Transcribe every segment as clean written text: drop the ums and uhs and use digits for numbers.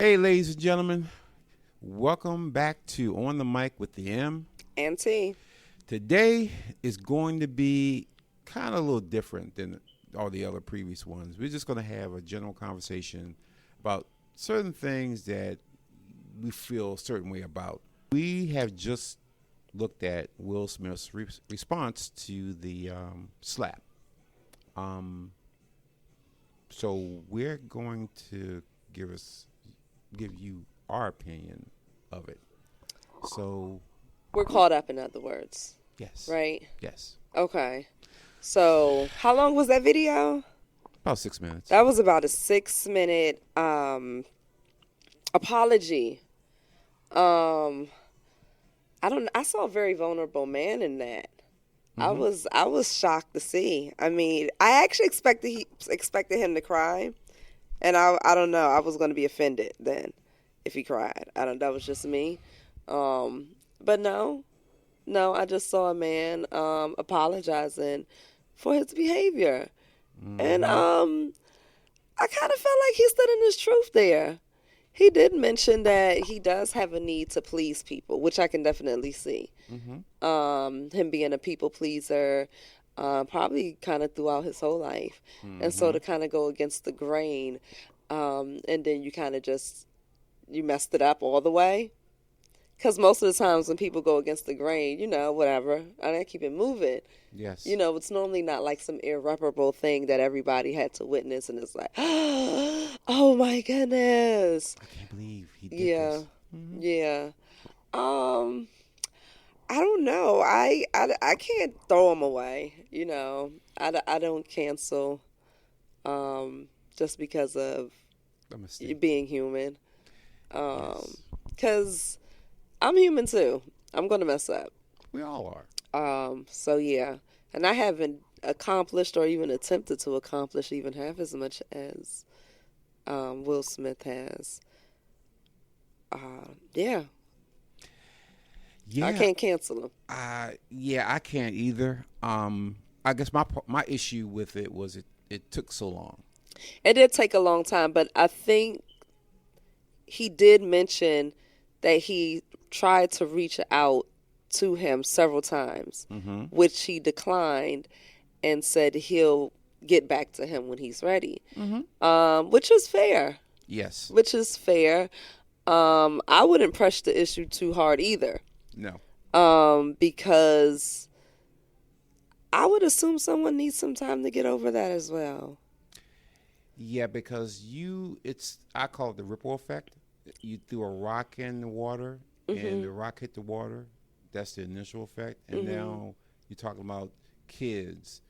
Hey, ladies and gentlemen, welcome back to On the Mic with the M and T. Today is going to be kind of a little different than all the other previous ones. We're just going to have a general conversation about certain things that we feel a certain way about. We have just looked at Will Smith's response to the slap. So we're going to give you our opinion of it. So we're caught up, in other words. Yes. Right? Yes. Okay. So how long was that video? About 6 minutes. That was about a 6-minute apology. I saw a very vulnerable man in that. Mm-hmm. I was shocked to see. I mean, I actually expected him to cry. And I don't know. I was going to be offended then if he cried. That was just me. But no, I just saw a man apologizing for his behavior. Mm-hmm. And I kind of felt like he stood in his truth there. He did mention that he does have a need to please people, which I can definitely see. Mm-hmm. Him being a people pleaser, probably kind of throughout his whole life. Mm-hmm. And so to kind of go against the grain, and then you kind of you messed it up all the way. Because most of the times when people go against the grain, whatever, I keep it moving. Yes. It's normally not like some irreparable thing that everybody had to witness, and it's like, oh my goodness. I can't believe he did this. Mm-hmm. Yeah. I don't know. I can't throw them away. I don't cancel just because of being human. Because I'm human too. I'm going to mess up. We all are. So yeah. And I haven't accomplished or even attempted to accomplish even half as much as Will Smith has. Yeah. Yeah, I can't cancel him. I can't either. I guess my issue with it was it took so long. It did take a long time, but I think he did mention that he tried to reach out to him several times, mm-hmm. which he declined and said he'll get back to him when he's ready, mm-hmm. Which is fair. Yes. Which is fair. I wouldn't press the issue too hard either. No. Because I would assume someone needs some time to get over that as well. Yeah, because I call it the ripple effect. You threw a rock in the water, mm-hmm. and the rock hit the water. That's the initial effect. And mm-hmm. now you're talking about kids,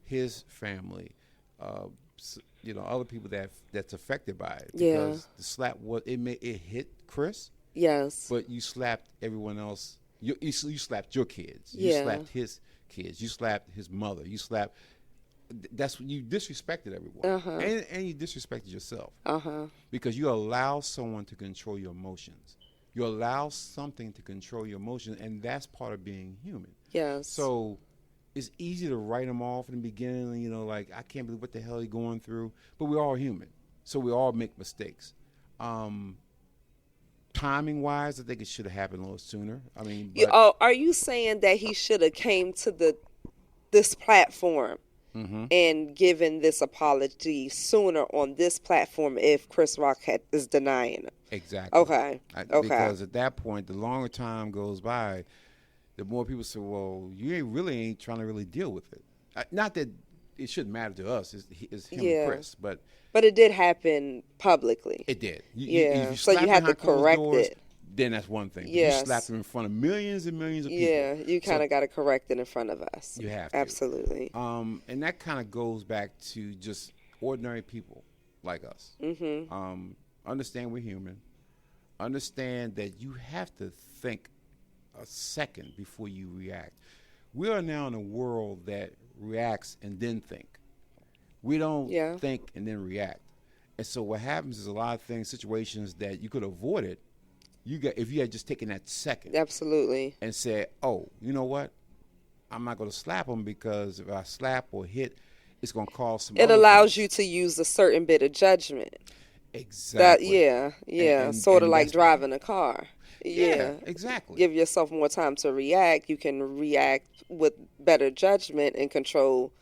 his family, other people that's affected by it. Because the slap it hit Chris. Yes. But you slapped everyone else. You slapped your kids. Yeah. You slapped his kids. You slapped his mother. You slapped. You disrespected everyone, uh-huh. and you disrespected yourself, because you allow someone to control your emotions. You allow something to control your emotions, and that's part of being human. Yes. So it's easy to write them off in the beginning. Like I can't believe what the hell he's going through, but we're all human, so we all make mistakes. Timing wise, I think it should have happened a little sooner. I mean, are you saying that he should have came to this platform? Mm-hmm. And given this apology sooner on this platform if Chris Rock is denying it. Exactly. Okay. Because at that point, the longer time goes by, the more people say, well, you really ain't trying to really deal with it. Not that it shouldn't matter to us. It's him and Chris. But it did happen publicly. It did. So you had to correct it. Then that's one thing. Yes. You slapped him in front of millions and millions of people. Yeah, you kind of got to correct it in front of us. You have to. Absolutely. And that kind of goes back to just ordinary people like us. Mm-hmm. Understand we're human. Understand that you have to think a second before you react. We are now in a world that reacts and then think. We don't think and then react. And so what happens is a lot of things, situations that you could avoid it, if you had just taken that second. Absolutely. And said, oh, you know what? I'm not going to slap him because if I slap or hit, it's going to cause some. It allows you to use a certain bit of judgment. Exactly. Sort of And like that's driving a car. yeah, Yeah. exactly. Give yourself more time to react. You can react with better judgment and control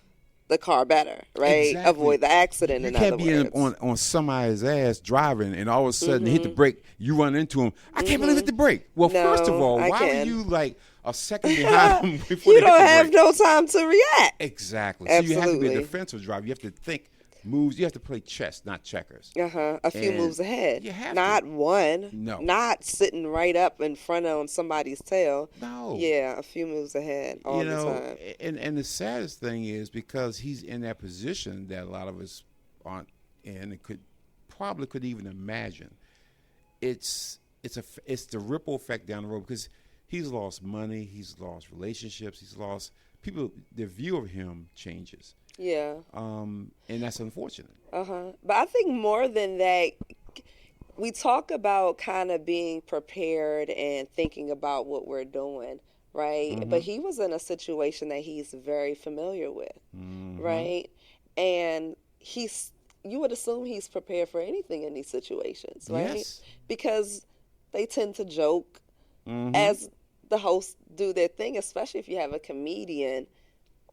the car better, right? Exactly. Avoid the accident, You in can't other be words. on somebody's ass driving and all of a sudden they hit the Mm-hmm. brake, you run into them. I can't believe it hit the brake. Well, first of No, all, I why were can. you like a second behind them before You they hit don't the have brake? no time to react. Exactly. So you have to be a Absolutely. defensive driver. You have to think moves. You have to play chess, not checkers. A few And moves ahead. you have to. Not one. No. Not sitting right up in front on somebody's tail. No. Yeah, a few moves ahead all the time. And the saddest thing is because he's in that position that a lot of us aren't in and could even imagine. It's the ripple effect down the road because he's lost money, he's lost relationships, he's lost people. Their view of him changes. Yeah. And that's unfortunate. But I think more than that, we talk about kind of being prepared and thinking about what we're doing, right? Mm-hmm. But he was in a situation that he's very familiar with, Mm-hmm. right? And you would assume he's prepared for anything in these situations, right? Yes. Because they tend to joke Mm-hmm. as the hosts do their thing, especially if you have a comedian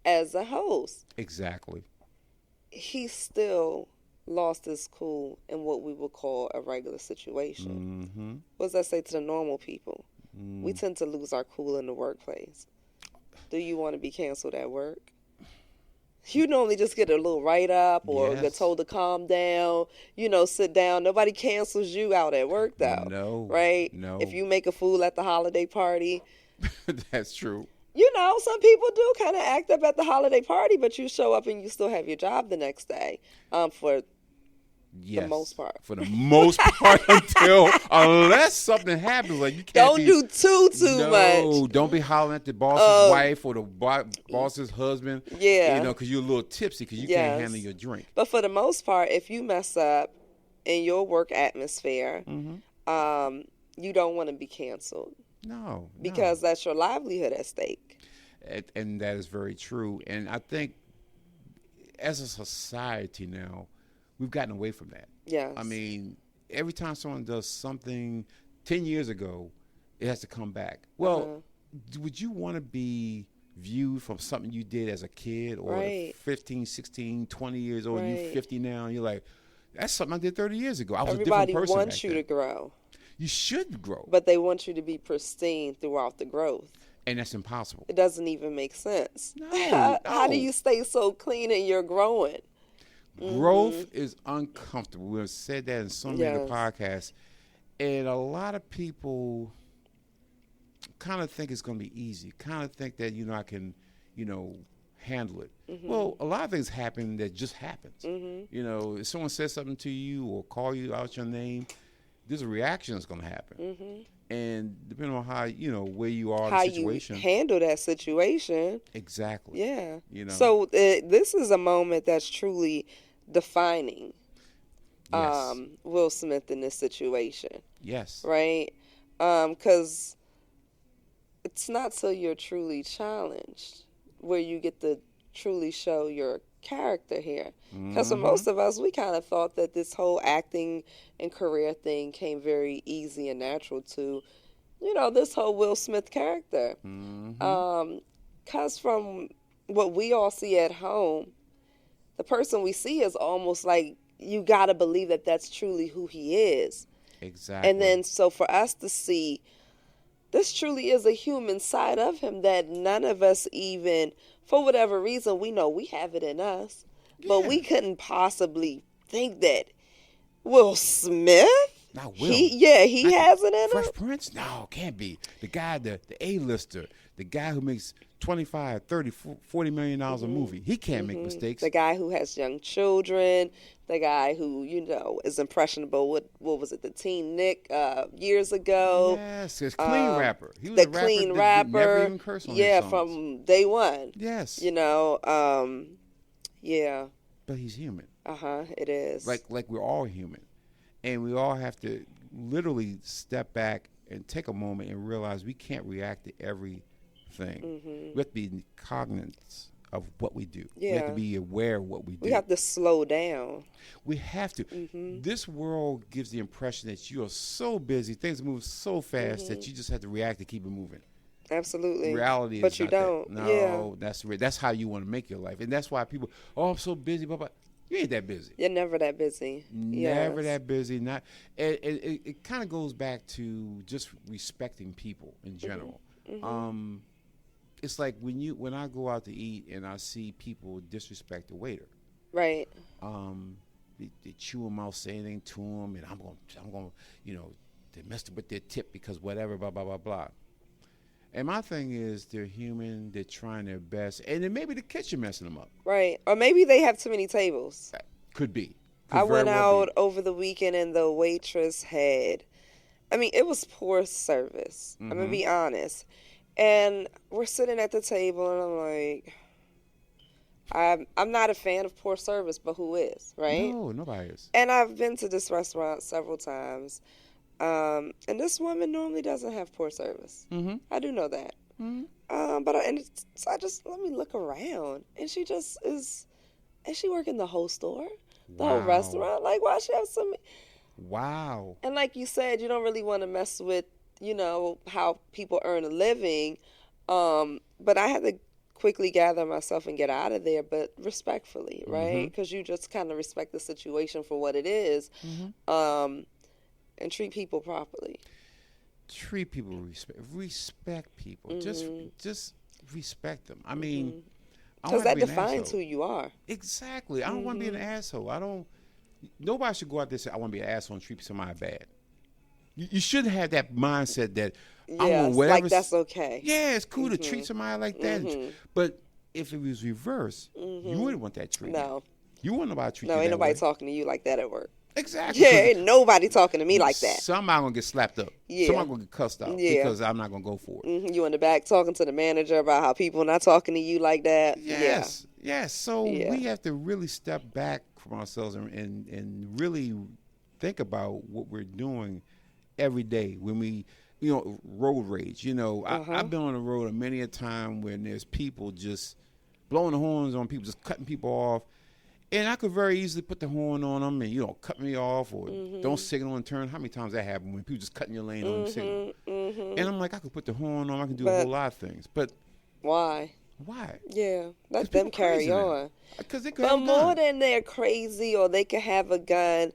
as a host. Exactly. He still lost his cool in what we would call a regular situation. Mm-hmm. What does that say to the normal people? We tend to lose our cool in the workplace. Do you want to be canceled at work? You normally just get a little write-up or Yes. get told to calm down, sit down. Nobody cancels you out at work, though. No. Right? No. If you make a fool at the holiday party. That's true. Some people do kind of act up at the holiday party, but you show up and you still have your job the next day for Yes. the most part. For the most part, unless something happens, like you can't. Don't do too no, much. don't be hollering at the boss's wife or the boss's husband. Yeah. Because you're a little tipsy because you Yes. can't handle your drink. But for the most part, if you mess up in your work atmosphere, you don't want to be canceled. No. Because that's your livelihood at stake. And that is very true. And I think as a society now, we've gotten away from that. Yes. I mean, every time someone does something 10 years ago, it has to come back. Well, would you want to be viewed from something you did as a kid or Right. 15, 16, 20 years old, and you're Right. 50 now, and you're like, that's something I did 30 years ago. I was Everybody a different person wants back you then. to grow, You should grow. but they want you to be pristine throughout the growth. And that's impossible. It doesn't even make sense. No, How do no. you stay so clean and you're growing? Growth is uncomfortable. We've said that in so many of the Yes. podcasts. And a lot of people kind of think it's going to be easy, kind of think that, I can, handle it. Well, a lot of things happen that just happens. If someone says something to you or call you out your name, there's a reaction that's going to happen. And depending on how, where you are How in the situation. you handle that situation. Exactly. Yeah. You know. So this is a moment that's truly defining Yes. Will Smith in this situation, Yes. right? Because it's not till you're truly challenged where you get to truly show your character here. Because for most of us, we kind of thought that this whole acting and career thing came very easy and natural to, this whole Will Smith character. Because from what we all see at home, the person we see is almost like you got to believe that that's truly who he is. Exactly. And then so for us to see this truly is a human side of him that none of us even, for whatever reason, we know we have it in us. But Yeah. we couldn't possibly think that Will Smith? Not Will. He Not has it in Fresh him. Prince? No, can't be. The guy, the A-lister, the guy who makes 25, 30, 40 million dollars a movie. He can't make mistakes. The guy who has young children, the guy who, is impressionable. What was it, the teen Nick years ago? Yes, it's clean rapper. He was The a rapper clean that rapper. never even cursed on his songs. From day one. Yes. Yeah. But he's human. It is. Like we're all human. And we all have to literally step back and take a moment and realize we can't react to everything. We have to be cognizant of what we do. Yeah. We have to be aware of what we do. We have to slow down. We have to. This world gives the impression that you are so busy, things move so fast that you just have to react to keep it moving. Absolutely. Reality but is you not don't. that. No, that's how you want to make your life. And that's why people, I'm so busy, but you ain't that busy. You're never that busy. Never that busy. Not. It kind of goes back to just respecting people in general. It's like when I go out to eat and I see people disrespect the waiter. Right. They chew them out, say anything to them, and I'm going, they messed up with their tip because whatever, blah blah blah blah. And my thing is, they're human. They're trying their best, and then maybe the kitchen messing them up. Right. Or maybe they have too many tables. Could be. I went out over the weekend and the waitress had, it was poor service. I'm going to be honest. And we're sitting at the table and I'm like, I'm not a fan of poor service, but who is, right? No, nobody is. And I've been to this restaurant several times. And this woman normally doesn't have poor service. I do know that. So I just, let me look around. And she just is she working the whole store? The whole restaurant? Like, why she have some? Wow. And like you said, you don't really want to mess with, how people earn a living. But I had to quickly gather myself and get out of there, but respectfully, right? Because you just kind of respect the situation for what it is, and treat people properly. Treat people respect people. Just respect them. I mean, because that defines who you are. Exactly. I don't want to be an asshole. Nobody should go out there and say, I want to be an asshole and treat somebody bad. You shouldn't have that mindset that like that's okay. Yeah, it's cool to treat somebody like that. But if it was reverse, you wouldn't want that treatment. No. You wouldn't nobody treat you No, that ain't nobody way. talking to you like that at work. Exactly. Yeah, ain't nobody talking to me like that. Somebody going to get slapped up. Yeah. Somebody going to get cussed out because I'm not going to go for it. You in the back talking to the manager about how people not talking to you like that. Yes. Yes. So we have to really step back from ourselves and really think about what we're doing every day when we, road rage. I've been on the road many a time when there's people just blowing the horns on people, just cutting people off. And I could very easily put the horn on them and, cut me off or don't signal and turn. How many times that happened when people just cutting your lane on you signal? And I'm like, I could put the horn on. I can do a whole lot of things. But why? Yeah, let them carry on. Because they could but have a gun. More than they're crazy or they could have a gun,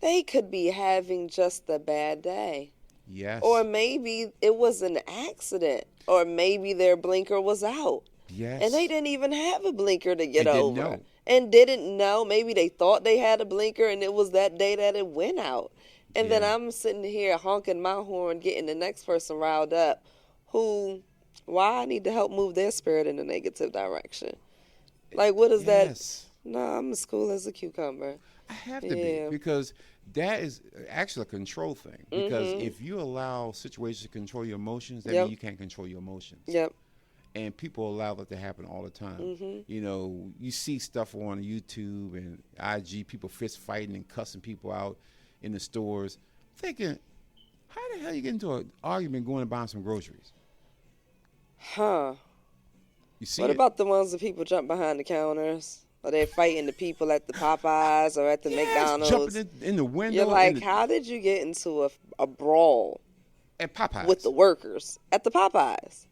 they could be having just a bad day. Yes. Or maybe it was an accident. Or maybe their blinker was out. Yes. And they didn't even have a blinker to get over. Didn't know. And didn't know. Maybe they thought they had a blinker and it was that day that it went out. And then I'm sitting here honking my horn, getting the next person riled up why I need to help move their spirit in a negative direction. Like, what is that? No, I'm as cool as a cucumber. I have to be, because that is actually a control thing. Because if you allow situations to control your emotions, that means you can't control your emotions. Yep. And people allow that to happen all the time. You see stuff on YouTube and IG, people fist fighting and cussing people out in the stores. Thinking, how the hell you get into an argument going to buy some groceries? Huh. You see what about the ones that people jump behind the counters? Or they're fighting the people at the Popeyes or at the McDonald's. Jumping in the window. You're like, how did you get into a brawl at Popeyes with the workers at the Popeyes?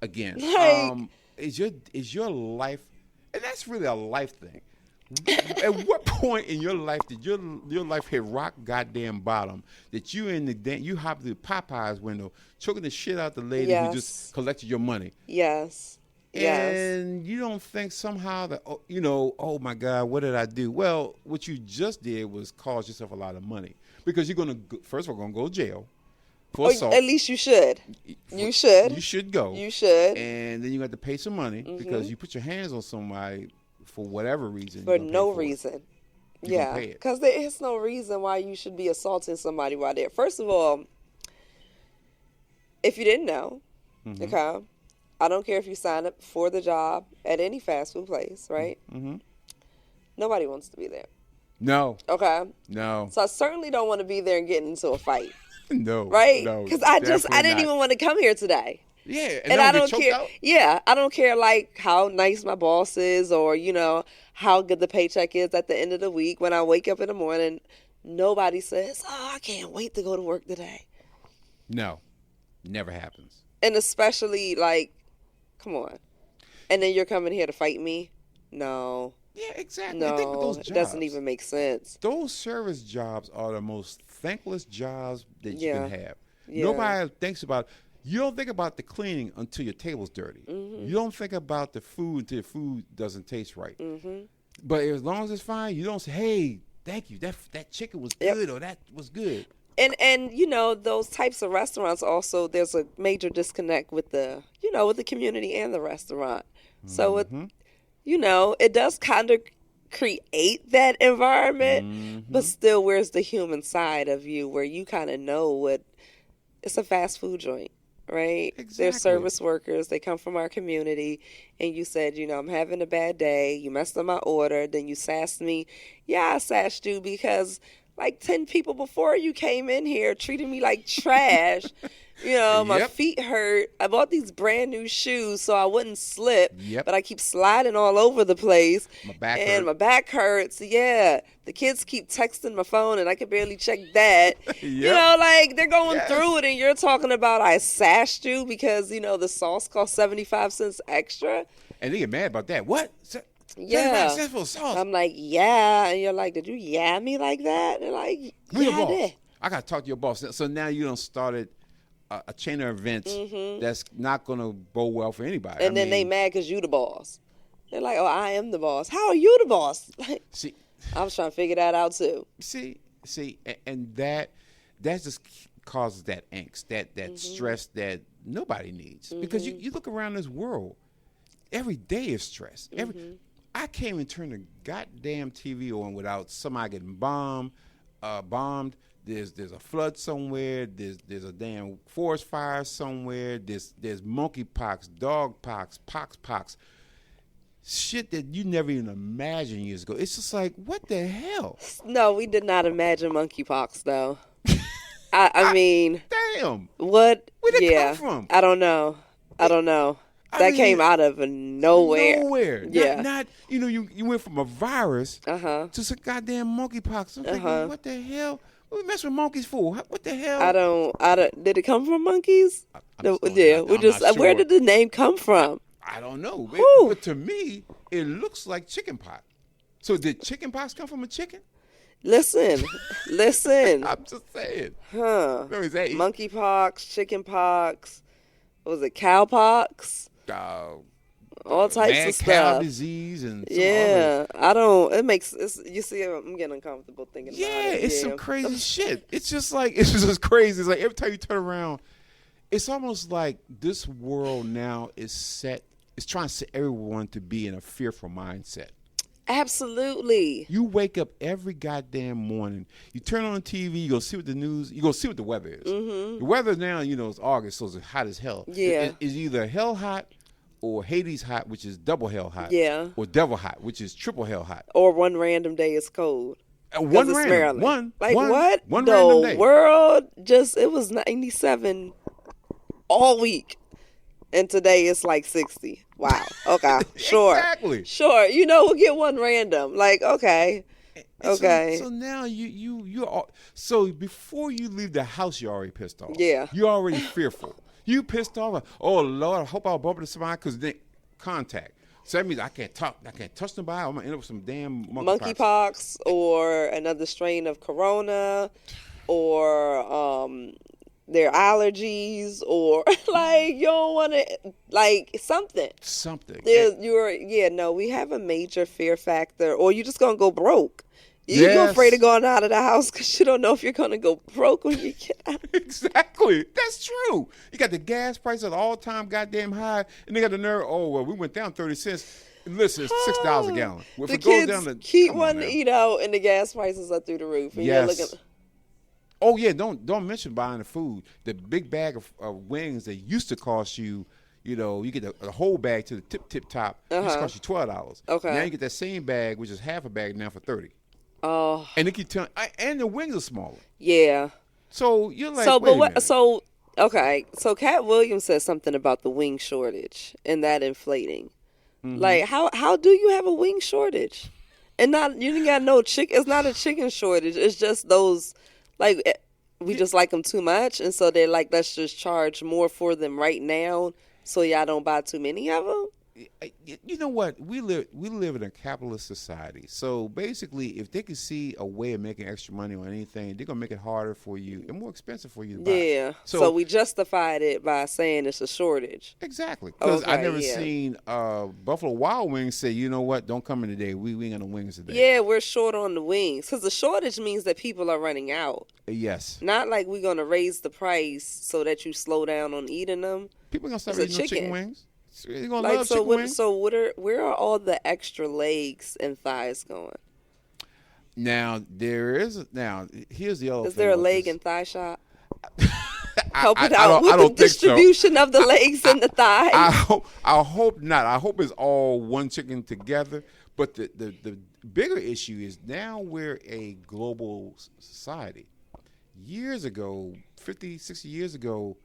Again, like, is your life, and that's really a life thing. At what point in your life did your life hit rock goddamn bottom that you hop through the Popeyes window, choking the shit out the lady who just collected your money? Yes. And you don't think somehow that, oh my God, what did I do? Well, what you just did was cause yourself a lot of money because you're going to, first of all, go to jail for assault. At least you should. You should. You should go. You should. And then you got to pay some money because you put your hands on somebody for whatever reason. For no reason. Yeah. Because there is no reason why you should be assaulting somebody while they're. First of all, if you didn't know, okay, I don't care if you sign up for the job at any fast food place, right? Nobody wants to be there. No. Okay. No. So I certainly don't want to be there and get into a fight. No. Right? No. Because I didn't even want to come here today. Yeah, And I don't get care. out. Yeah, I don't care like how nice my boss is or, how good the paycheck is at the end of the week. When I wake up in the morning, nobody says, "Oh, I can't wait to go to work today." No, never happens. And especially like, come on. And then you're coming here to fight me? No. Yeah, exactly. No, Think about those jobs. it doesn't even make sense. Those service jobs are the most thankless jobs that you can have. Yeah. Nobody thinks about. You don't think about the cleaning until your table's dirty. Mm-hmm. You don't think about the food until the food doesn't taste right. Mm-hmm. But as long as it's fine, you don't say, "Hey, thank you. That chicken was good," or "That was good." And those types of restaurants also, there's a major disconnect with the community and the restaurant. So it does kind of create that environment, but still, where's the human side of you where you kind of know what it's a fast food joint, right? Exactly. They're service workers. They come from our community, and you said, I'm having a bad day. You messed up my order. Then you sassed me. Yeah, I sassed you because like 10 people before you came in here treated me like trash. My feet hurt. I bought these brand new shoes so I wouldn't slip, but I keep sliding all over the place. My back hurts. Yeah. The kids keep texting my phone and I can barely check that. They're going through it and you're talking about I sashed you because, the sauce costs 75 cents extra. And they get mad about that. What? Yeah. For sauce. I'm like, yeah. And you're like, did you yeah me like that? And like, we yeah, I did. I got to talk to your boss. So now you done started a chain of events that's not going to bode well for anybody. And then they mad because you the boss. They're like, oh, I am the boss. How are you the boss? See, I was trying to figure that out too. See, and that just causes that angst, that stress that nobody needs. Because you look around this world, every day is stress. I can't even turn the goddamn TV on without somebody getting bombed. There's a flood somewhere. There's a damn forest fire somewhere. There's monkeypox, dog pox, shit that you never even imagined years ago. It's just like, what the hell? No, we did not imagine monkeypox though. I mean, damn. What? Where did it come from? I don't know. That came out of nowhere. Nowhere. Yeah. Not you went from a virus to some goddamn monkeypox. I'm thinking, what the hell? What we mess with monkeys for? What the hell? I don't. Did it come from monkeys? Where did the name come from? I don't know. But to me, it looks like chicken pox. So did chicken pox come from a chicken? Listen. I'm just saying. Huh. Monkeypox, chicken pox. What was it, cowpox? All types of stuff. Cow disease and you see, I'm getting uncomfortable thinking about it. It's some crazy shit. It's just crazy. It's like every time you turn around, it's almost like this world now is set. It's trying to set everyone to be in a fearful mindset. Absolutely. You wake up every goddamn morning. You turn on the TV. You go see what the news. You go see what the weather is. The weather now, it's August, so it's hot as hell. Yeah. It's either hell hot or Hades hot, which is double hell hot. Yeah. Or devil hot, which is triple hell hot. Or one random day is cold. One random. One what? One random day. The world it was 97 all week. And today it's like 60. Wow. Okay. Sure. Exactly. Sure. We'll get one random. Like, okay. Okay. So now you're all, so before you leave the house, you're already pissed off. Yeah. You're already fearful. You pissed off. Like, oh Lord, I hope I'll bump into somebody because then contact. So that means I can't touch nobody. I'm gonna end up with some damn monkeypox or another strain of corona, or their allergies, or like you don't want to something. We have a major fear factor, or you're just gonna go broke. You're afraid of going out of the house because you don't know if you're gonna go broke when you get out. Exactly, that's true. You got the gas prices all-time goddamn high, and they got the nerve. Oh well, we went down 30 cents. Listen, it's $6 a gallon. If the it goes kids down to, keep wanting to eat out, and the gas prices are through the roof. And you're looking. Oh yeah, don't mention buying the food. The big bag of wings that used to cost you, you get a whole bag to the tip top. It used to cost you $12. Okay. Now you get that same bag, which is half a bag now for $30. Oh. And they keep telling, and the wings are smaller. Yeah. So you're like, Okay, so Cat Williams said something about the wing shortage and that inflating. Like, how do you have a wing shortage? And not you ain't got no chicken. It's not a chicken shortage. It's just those, like, we just like them too much, and so they're like, let's just charge more for them right now, so y'all don't buy too many of them. You know what? We live in a capitalist society. So basically, if they can see a way of making extra money on anything, they're gonna make it harder for you and more expensive for you to buy. Yeah. So we justified it by saying it's a shortage. Exactly. Because I never yeah. seen Buffalo Wild Wings say, you know what? Don't come in today. We ain't got no wings today. Yeah, we're short on the wings because the shortage means that people are running out. Yes. Not like we're gonna raise the price so that you slow down on eating them. People gonna start eating chicken wings. You're gonna Like, love chicken wings. So where are all the extra legs and thighs going? Now here's the other. Is there a leg and thigh shop? Help it out with the distribution of the legs and the thighs. I hope not. I hope it's all one chicken together. But the bigger issue is now we're a global society. Years ago, 50, 60 years ago,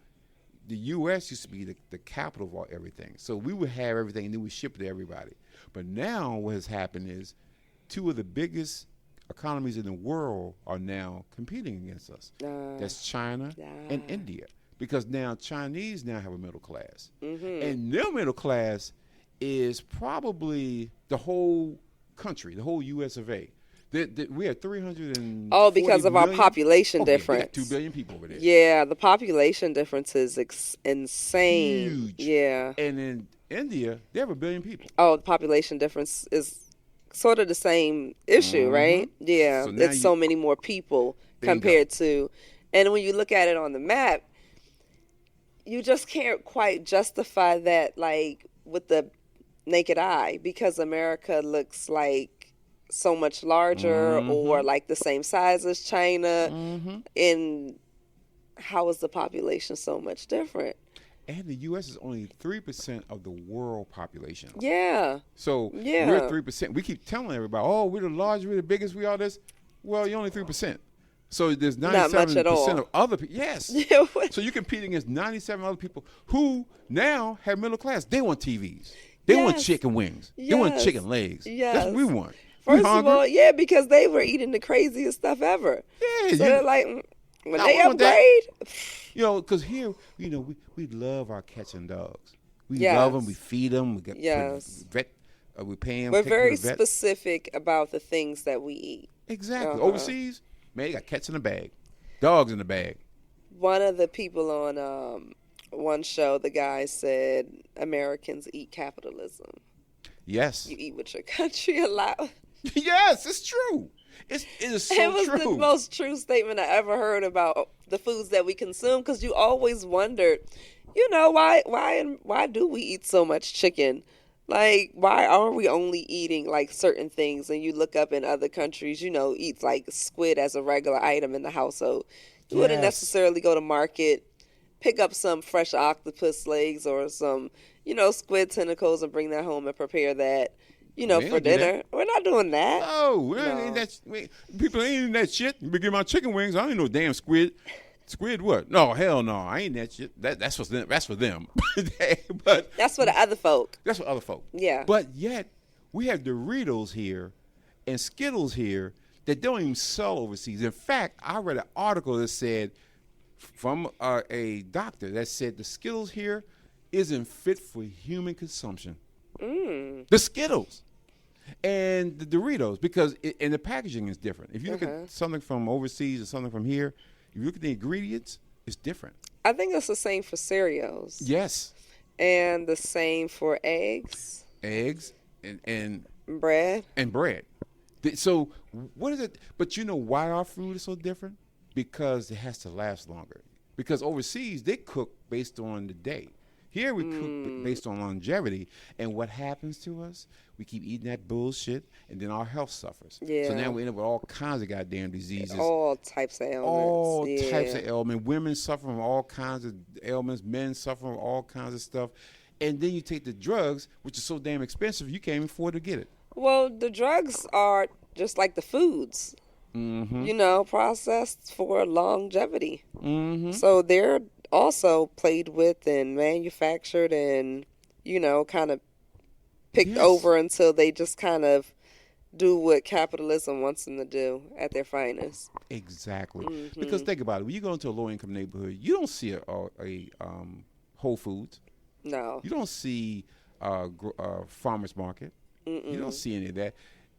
the U.S. used to be the capital of everything. So we would have everything and then we ship it to everybody. But now what has happened is two of the biggest economies in the world are now competing against us. That's China and India. Because now Chinese now have a middle class. Mm-hmm. And their middle class is probably the whole country, the whole U.S. of A. We have 340 because of million. our population difference. Yeah, 2 billion people over there. Yeah, the population difference is insane. Huge. Yeah. And in India, they have 1 billion people. Oh, the population difference is sort of the same issue, right? Yeah, so it's so many more people compared to, and when you look at it on the map, you just can't quite justify that, like, with the naked eye, because America looks like so much larger or like the same size as China. And how is the population so much different? And the U.S. is only 3% of the world population. Yeah. So we're 3%. We keep telling everybody, oh, we're the largest, we're the biggest, we all this. Well, you're only 3%. So there's 97% of other people. Yes. So you're competing against 97 other people who now have middle class. They want TVs. They want chicken wings. They want chicken legs. That's what we want. First of all, yeah, because they were eating the craziest stuff ever. Yeah. So they're like, when they upgrade. You know, because here, you know, we love our cats and dogs. We love them. We feed them. We get we pay them. We're very specific about the things that we eat. Exactly. Overseas, man, they got cats in the bag, dogs in the bag. One of the people on one show, the guy said, Americans eat capitalism. Yes. You eat what your country allows. Yes, it's true. It is so true. It was the most true statement I ever heard about the foods that we consume, because you always wondered, you know, why do we eat so much chicken? Like, why are we only eating, like, certain things? And you look up in other countries, you know, eat, like, squid as a regular item in the household. You wouldn't necessarily go to market, pick up some fresh octopus legs or some, you know, squid tentacles and bring that home and prepare that, you know, for dinner. We're not doing that. No, we ain't eating that. People ain't eating that shit. You be getting my chicken wings. I ain't no damn squid. Squid what? No, hell no. I ain't that shit. That's for them. That's for them. But that's for the other folk. That's for other folk. Yeah. But yet we have Doritos here and Skittles here that don't even sell overseas. In fact, I read an article that said from a doctor that said the Skittles here isn't fit for human consumption. The Skittles and the Doritos, because and the packaging is different. If you look at something from overseas and something from here, if you look at the ingredients, it's different. I think it's the same for cereals. Yes. And the same for eggs. Eggs and bread. And bread. So what is it? But you know why our food is so different? Because it has to last longer. Because overseas, they cook based on the day. Here we cook based on longevity, and what happens to us? We keep eating that bullshit, and then our health suffers. Yeah. So now we end up with all kinds of goddamn diseases. All types of ailments. All types of ailments. Women suffer from all kinds of ailments. Men suffer from all kinds of stuff. And then you take the drugs, which is so damn expensive, you can't even afford to get it. Well, the drugs are just like the foods. You know, processed for longevity. So they're also played with and manufactured and, kind of picked Yes, over until they just kind of do what capitalism wants them to do at their finest. exactly. Because Hmm. think about it. When you go into a low income neighborhood, you don't see a Whole Foods. No. You don't see farmers market. You don't Mm-mm. see any of that.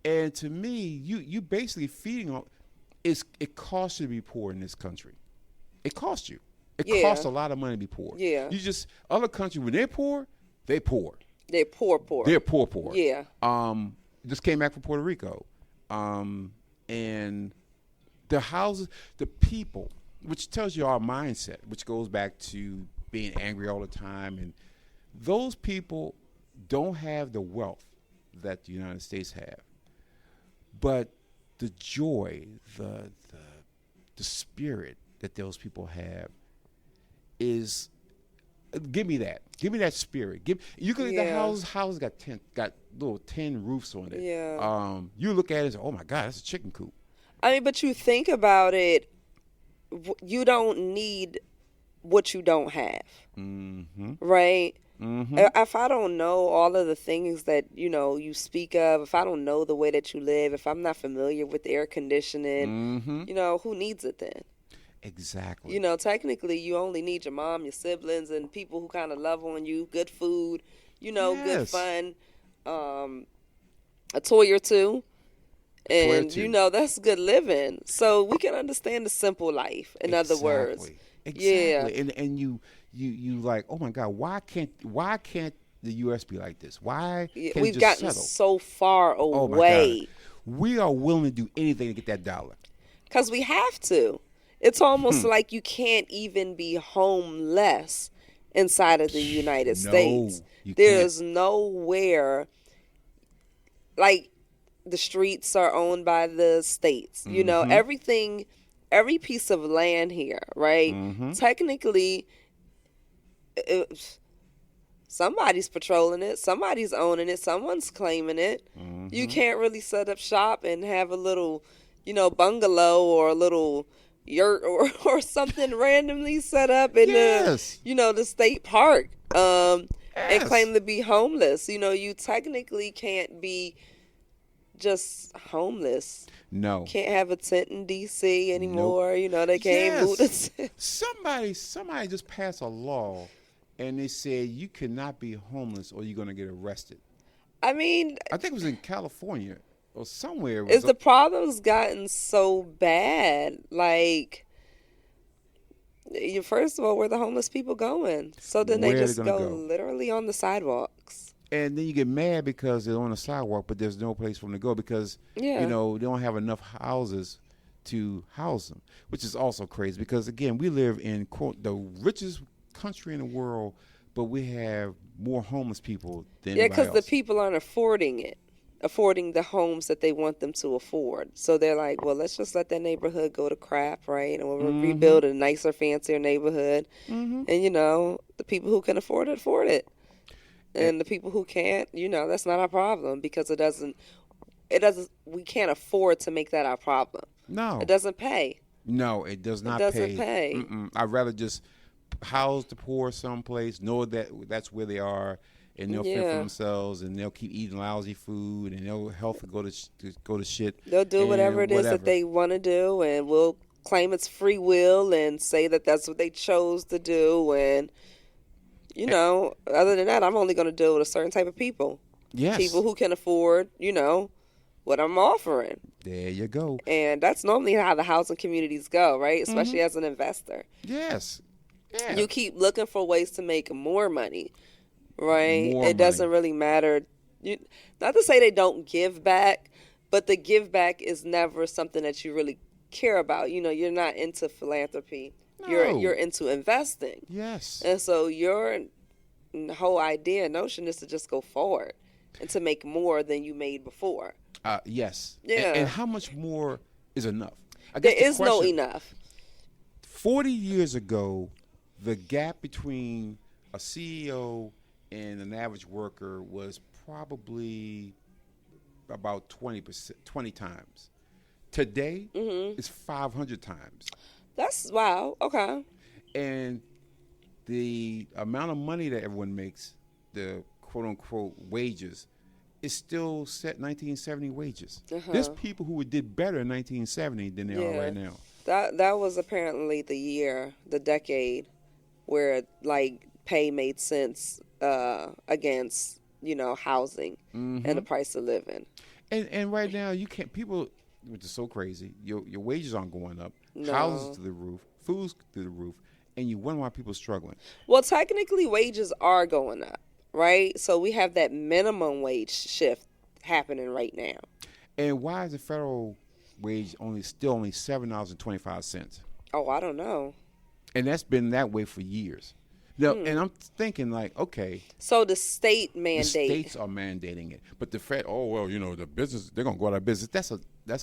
And to me, you basically feeding on. It costs you to be poor in this country. It costs you. It costs Yeah. a lot of money to be poor. Yeah. You just other countries when they're poor, they poor. They're poor, poor. They're poor, poor. Yeah. Just came back from Puerto Rico, and the houses, the people, which tells you our mindset, which goes back to being angry all the time, and those people don't have the wealth that the United States have, but the joy, the spirit that those people have is give me that. Give me that spirit. You can the Yeah. house got little tin roofs on it. Yeah. You look at it and say, oh my God, that's a chicken coop. I mean, but you think about it, you don't need what you don't have, Mm-hmm. right? Mm-hmm. If I don't know all of the things that, you speak of, if I don't know the way that you live, if I'm not familiar with air conditioning, Mm-hmm. who needs it then? Exactly. Technically, you only need your mom, your siblings, and people who kind of love on you, good food, good Yes. fun, a toy or two. A toy or And, two. that's good living. So we can understand the simple life, in other words. Exactly. Yeah. Exactly. And you like, oh my God, why can't the US be like this? Why Yeah, can't it we've just gotten settle? so far Oh my God. away We are willing to do anything to get that dollar. because we have to. It's almost like you can't even be homeless inside of the United States. No, you can't. There's nowhere, like, the streets are owned by the states. Mm-hmm. Everything, every piece of land here, right? Mm-hmm. Technically, it, somebody's patrolling it, somebody's owning it, someone's claiming it. You Mm-hmm. can't really set up shop and have a little, bungalow or a little yurt or something randomly set up in the, Yes. the state park, and Yes. claim to be homeless. You technically can't be just homeless. No. Can't have a tent in DC Nope. anymore. They can't move the Yes. tent. Somebody just passed a law and they said you cannot be homeless or you're gonna get arrested. I mean, I think it was in California or somewhere. It is was the problem's gotten so bad? Like, first of all, where the homeless people going? So then they where they're just gonna go go. literally on the sidewalks. And then you get mad because they're on the sidewalk, but there's no place for them to go because Yeah. they don't have enough houses to house them, which is also crazy. Because again, we live in quote the richest country in the world, but we have more homeless people than Yeah, anybody because the else. people aren't affording the homes that they want them to afford. So they're like, well, let's just let that neighborhood go to crap, right? And we'll Mm-hmm. rebuild a nicer, fancier neighborhood. Mm-hmm. And, the people who can afford it. Eh, And the people who can't, that's not our problem because we can't afford to make that our problem. It no, doesn't pay. no, it does It not doesn't pay. pay. Mm-mm. I'd rather just house the poor someplace, know that that's where they are, and they'll fend for Yeah. themselves, and they'll keep eating lousy food, and their health will go to shit, They'll do whatever and it is that whatever. they want to do, and we'll claim it's free will and say that that's what they chose to do. And, other than that, I'm only going to deal with a certain type of people. People Yes, who can afford, what I'm offering. there you go. And that's normally how the housing communities go, right? Mm-hmm. Especially as an investor. Yes, yeah, You keep looking for ways to make more money, right? more It money. doesn't really matter. Not to say they don't give back, but the give back is never something that you really care about. You're not into philanthropy. You're No, into investing. yes, And so your whole idea, notion is to just go forward and to make more than you made before. yes. And Yeah. how much more is enough? I There guess the is no question. enough. 40 years ago, the gap between a CEO and an average worker was probably about 20%, 20 times. Today, Hmm. it's 500 times. That's wow. Okay. And the amount of money that everyone makes, the quote unquote wages, is still set 1970 wages. There's people who did better in 1970 than they are right now. That was apparently the decade where like pay made sense against housing and the price of living. And right now you can't, people, which is so crazy, your wages aren't going up, No. houses to the roof, food's to the roof, and you wonder why people are struggling. Well, technically wages are going up, right? So we have that minimum wage shift happening right now. And why is the federal wage still only $7.25? Oh, I don't know. And that's been that way for years. Now, and I'm thinking like, okay. So the state mandate. The states are mandating it. But the Fed, the business, they're going to go out of business. That's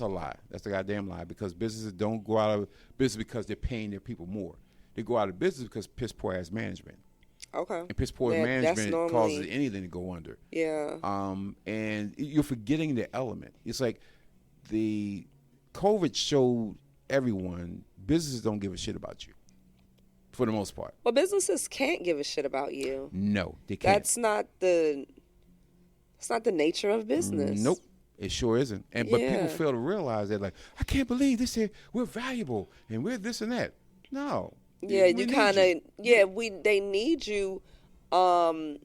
a lie. That's a goddamn lie, because businesses don't go out of business because they're paying their people more. They go out of business because piss poor ass management. Okay. And piss poor management causes anything to go under. Yeah. And you're forgetting the element. It's like the COVID showed everyone businesses don't give a shit about you, for the most part. Well, businesses can't give a shit about you. No, they can't. It's not the nature of business. Nope. It sure isn't. But people fail to realize that, like, I can't believe this here, we're valuable and we're this and that. No. Yeah, you kind of, they need you, but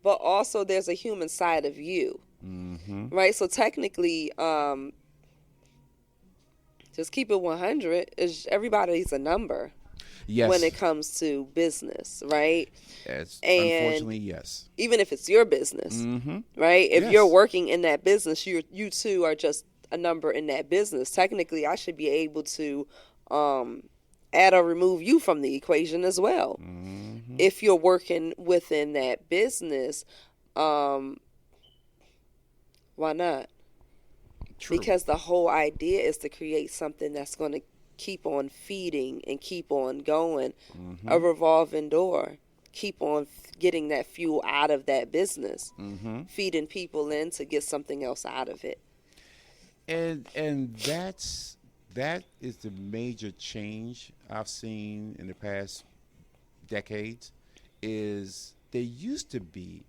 also there's a human side of you, right? So technically, just keep it 100, everybody's a number. Yes. When it comes to business, right? Yes. And unfortunately, yes. Even if it's your business, right? If you're working in that business, you too are just a number in that business. Technically, I should be able to add or remove you from the equation as well. If you're working within that business, why not? True. Because the whole idea is to create something that's going to keep on feeding and keep on going, a revolving door. Keep on getting that fuel out of that business, feeding people in to get something else out of it. And that is the major change I've seen in the past decades. Is there used to be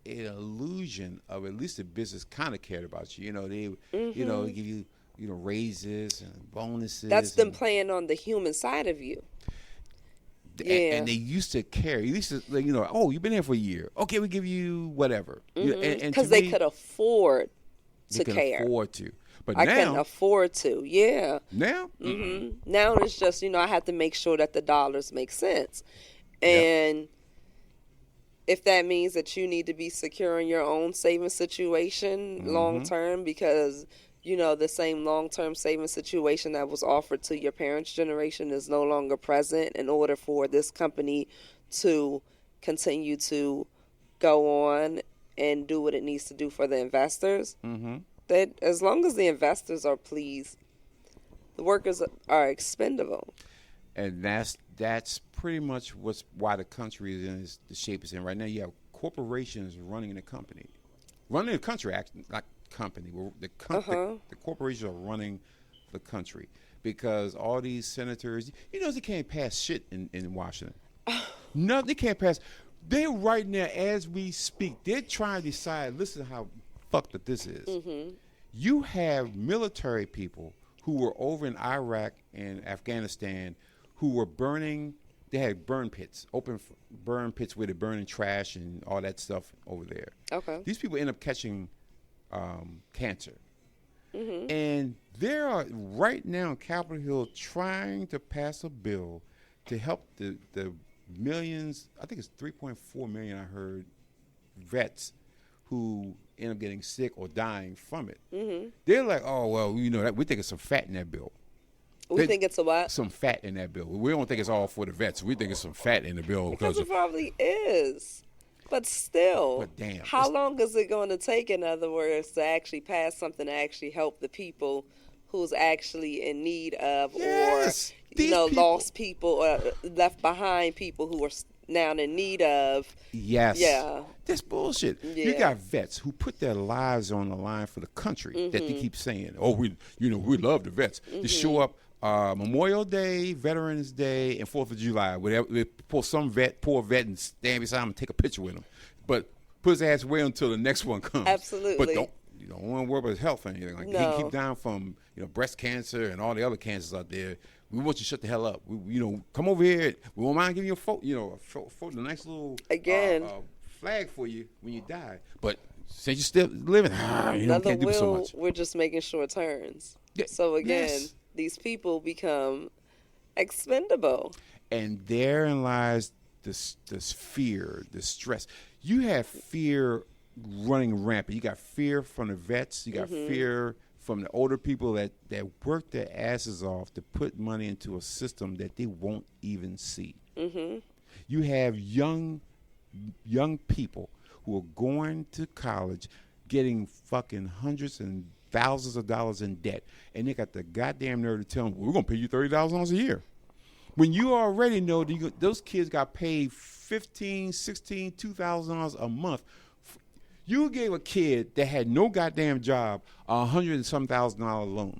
an illusion of at least the business kind of cared about you. They give you raises and bonuses. That's them playing on the human side of you. And they used to care. At least, oh, you've been there for a year. Okay, we give you whatever. Because they could afford to care. They could afford to. But I now, couldn't afford to. Yeah. Now? Now it's just, I have to make sure that the dollars make sense. And if that means that you need to be secure in your own saving situation long term, because the same long-term saving situation that was offered to your parents' generation is no longer present in order for this company to continue to go on and do what it needs to do for the investors. That as long as the investors are pleased, the workers are expendable. And that's pretty much why the country is in the shape it's in right now. You have corporations running the country, actually, not company. The corporations are running the country because all these senators, they can't pass shit in Washington. No, they can't pass. They right now, as we speak, they're trying to decide. Listen to how fucked up this is. You have military people who were over in Iraq and Afghanistan who were burning. They had burn pits, open burn pits where they're burning trash and all that stuff over there. Okay. These people end up catching cancer. And there are right now in Capitol Hill trying to pass a bill to help the millions, I think it's 3.4 million, I heard, vets who end up getting sick or dying from it. They're like, oh, well, we think it's some fat in that bill. We think it's a what? Some fat in that bill. We don't think it's all for the vets. We think it's some fat in the bill. Because it probably is. But still, damn, how long is it going to take, in other words, to actually pass something to actually help the people who's actually in need of, or lost people or left behind people who are now in need of? Yes. Yeah. That's bullshit. Yeah. You got vets who put their lives on the line for the country that they keep saying, oh, we love the vets. To show up Memorial Day, Veterans Day, and 4th of July. Whatever, they pull some poor vet and stand beside him and take a picture with him. But put his ass away until the next one comes. Absolutely. But you don't want to worry about his health or anything. Like, he can keep down from breast cancer and all the other cancers out there. We want you to shut the hell up. Come over here. We won't mind giving you a photo, a nice little flag for you when you die. But since you're still living, can't do so much. We're just making short turns. Yeah, so again, these people become expendable. And therein lies this fear, this stress. You have fear running rampant. You got fear from the vets. You got fear from the older people that work their asses off to put money into a system that they won't even see. Mm-hmm. You have young people who are going to college getting fucking hundreds and thousands of dollars in debt, and they got the goddamn nerve to tell them, we're going to pay you $30,000 a year. When you already know those kids got paid $15,000, $16,000, $2,000 a month. You gave a kid that had no goddamn job $100 and some thousand loan.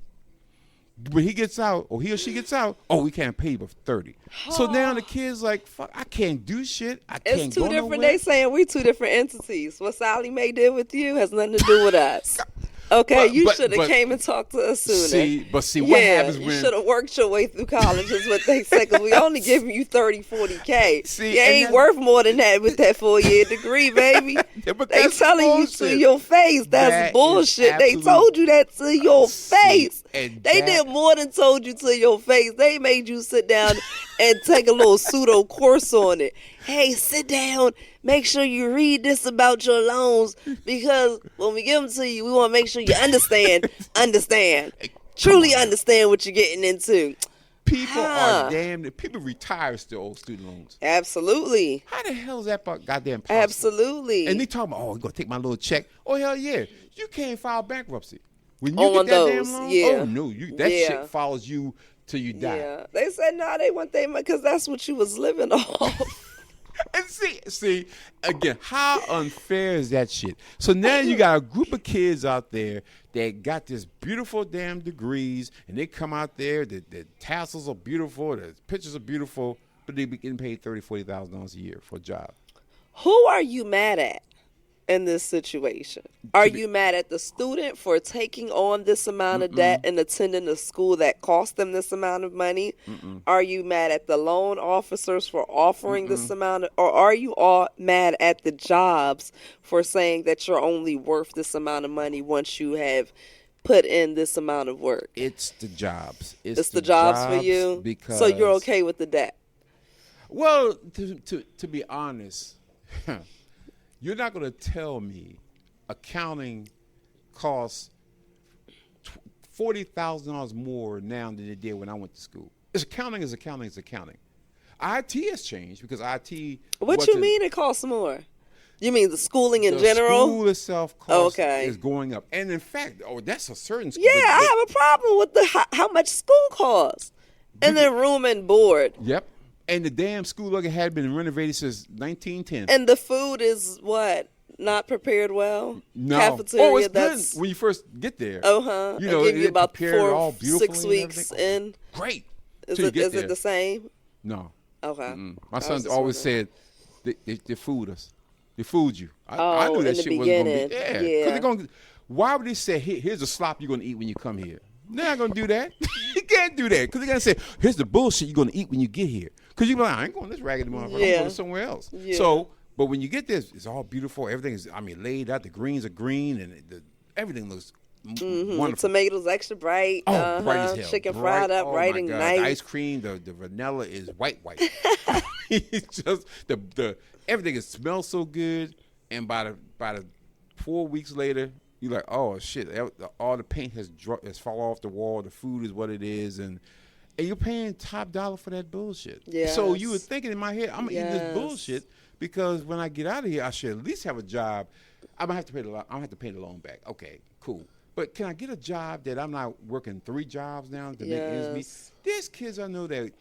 When he gets out, or he or she gets out, we can't pay you but $30. So now the kid's like, fuck, I can't do shit. I can't go nowhere. It's two different. They saying we two different entities. What Sally Mae did with you has nothing to do with us. Okay, you should have came and talked to us sooner. What happens when... you should have worked your way through college is what they say, because we only giving you 30, 40K. You ain't worth more than that with that 4-year degree, baby. They telling bullshit. You to your face. That's bullshit. They told you that to your face. They did more than told you to your face. They made you sit down and take a little pseudo course on it. Hey, sit down. Make sure you read this about your loans, because when we give them to you, we want to make sure you understand, truly understand what you're getting into. People are damn. People retire still owe student loans. Absolutely. How the hell is that goddamn possible? Absolutely. And they talking about, you're going to take my little check. Oh, hell yeah. You can't file bankruptcy. When you get that damn loan, oh, no. That shit follows you till you die. Yeah. They said, no, they want their money because that's what you was living off. And see, again, how unfair is that shit? So now you got a group of kids out there that got this beautiful damn degrees, and they come out there, the tassels are beautiful, the pictures are beautiful, but they be getting paid $30,000, $40,000 a year for a job. Who are you mad at in this situation? Are you mad at the student for taking on this amount of debt and attending a school that cost them this amount of money? Are you mad at the loan officers for offering this amount or are you all mad at the jobs for saying that you're only worth this amount of money once you have put in this amount of work? It's the jobs. It's the jobs for you? Because, so you're okay with the debt? Well, to be honest, you're not going to tell me accounting costs $40,000 more now than it did when I went to school. Accounting is accounting. IT has changed because IT... What you mean it costs more? You mean the schooling in general? The school itself cost is going up. And in fact, that's a certain school. Yeah, I have a problem with how much school costs. And then room and board. Yep. And the damn school had been renovated since 1910. And the food is what? Not prepared well? No. Cafeteria, it's good when you first get there. Uh-huh. You know, give you about all 6 weeks in. Great. Is it the same? No. Okay. My son always said they fooled us. They fooled you. I knew that shit wasn't going to be. Yeah. Because why would they say, here's the slop you're going to eat when you come here? They're not going to do that. You can't do that. Because they're going to say, here's the bullshit you're going to eat when you get here. Because you're like, I ain't going to this raggedy motherfucker. I'm going somewhere else. Yeah. So, but when you get this, it's all beautiful. Everything is, laid out. The greens are green and everything looks wonderful. Tomatoes extra bright. Bright as hell. Chicken fried up, bright and nice. The ice cream, the vanilla is white. It's just, everything smells so good. And by the 4 weeks later, you're like, oh shit! All the paint has fallen off the wall. The food is what it is, and you're paying top dollar for that bullshit. Yeah. So you were thinking in my head, I'm gonna eat this bullshit because when I get out of here, I should at least have a job. I'm gonna have to pay the loan back. Okay, cool. But can I get a job that I'm not working 3 jobs now to make ends meet? There's kids I know that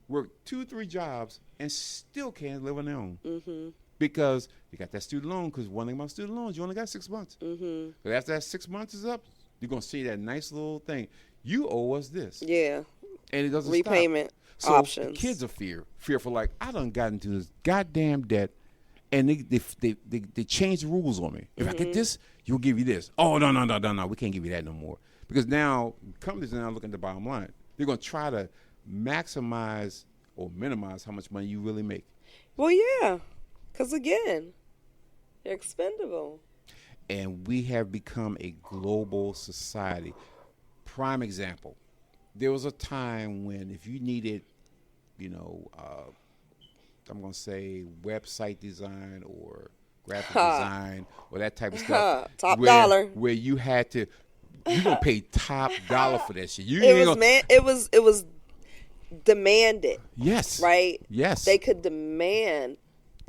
work 2-3 jobs and still can't live on their own. Mm-hmm. Because you got that student loan, because one thing about student loans, you only got 6 months. Mm-hmm. But after that 6 months is up, you're going to see that nice little thing. You owe us this. Yeah. And it doesn't repayment stop. So options. kids are fearful. Like, I done got into this goddamn debt, and they change the rules on me. If I get this, you'll give you this. Oh, no, we can't give you that no more. Because now companies are now looking at the bottom line. They're going to try to maximize or minimize how much money you really make. Well, yeah, because again, they're expendable. And we have become a global society. Prime example. There was a time when if you needed, I'm going to say website design or graphic design or that type of stuff. Top dollar. Where you had to, you're going to pay top dollar for that shit. It was demanded. Yes. Right? Yes. They could demand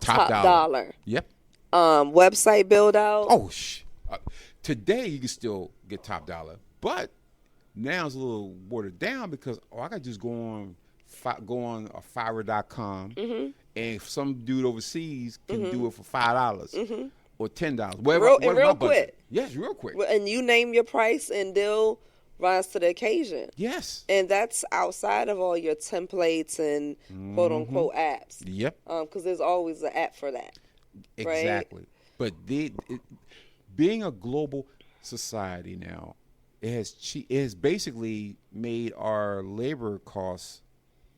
top dollar. Yep. Website build out. Oh, today you can still get top dollar, but now it's a little watered down because I got to just go on Fiverr.com and some dude overseas can do it for $5 or $10. Real quick. Yes, real quick. And you name your price and they'll rise to the occasion. Yes. And that's outside of all your templates and quote unquote apps. Yep. Because there's always an app for that. Exactly. Right? But being a global society now, it has basically made our labor costs